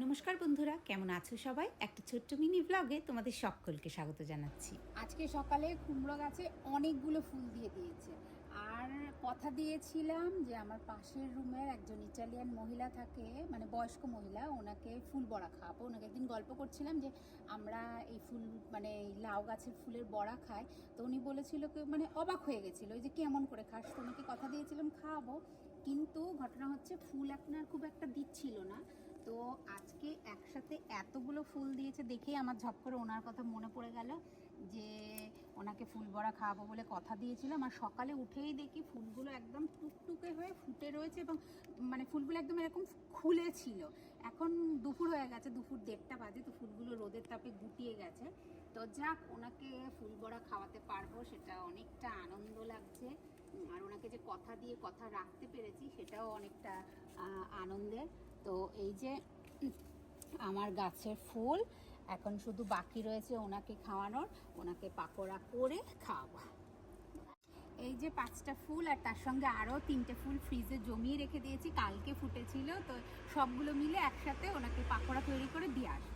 নমস্কার বন্ধুরা, কেমন আছো সবাই? একটা ছোট্ট মিনি ব্লগে তোমাদের সকলকে স্বাগত জানাচ্ছি। আজকে সকালে কুমড়ো গাছে অনেকগুলো ফুল দিয়েছে। আর কথা দিয়েছিলাম যে আমার পাশের রুমের একজন ইটালিয়ান মহিলা থাকে, মানে বয়স্ক মহিলা, ওনাকে ফুল বড়া খাওয়াবো। ওনাকে একদিন গল্প করছিলাম যে আমরা এই ফুল মানে এই লাউ গাছের ফুলের বড়া খাই। তো উনি বলেছিল কি, মানে অবাক হয়ে গেছিলো যে কেমন করে খাস। তো ওনাকে কথা দিয়েছিলাম খাওয়াবো, কিন্তু ঘটনা হচ্ছে ফুল আপনার খুব একটা দিচ্ছিল না। তো আজকে একসাথে এতগুলো ফুল দিয়েছে দেখেই আমার ঝপ করে ওনার কথা মনে পড়ে গেল যে ওনাকে ফুল বড়া খাওয়াবো বলে কথা দিয়েছিলাম। আর সকালে উঠেই দেখি ফুলগুলো একদম টুকটুকে হয়ে ফুটে রয়েছে এবং মানে ফুলগুলো একদম এরকম খুলেছিল। এখন দুপুর হয়ে গেছে, দুপুর 1:30 বাজে, তো ফুলগুলো রোদের তাপে গুটিয়ে গেছে। তো যাক, ওনাকে ফুল বড়া খাওয়াতে পারবো সেটা অনেকটা আনন্দ লাগছে। আর ওনাকে যে কথা দিয়ে কথা রাখতে পেরেছি সেটাও অনেকটা আনন্দের। তো এই যে আমার গাছের ফুল, এখন শুধু বাকি রয়েছে ওনাকে খাওয়ানোর, ওনাকে পাকোড়া করে খাওয়াবো। এই যে 5টা ফুল, আর তার সঙ্গে আরও 3টে ফুল ফ্রিজে জমিয়ে রেখে দিয়েছি, কালকে ফুটেছিল। তো সবগুলো মিলে একসাথে ওনাকে পাকোড়া তৈরি করে দিয়ে আসবো।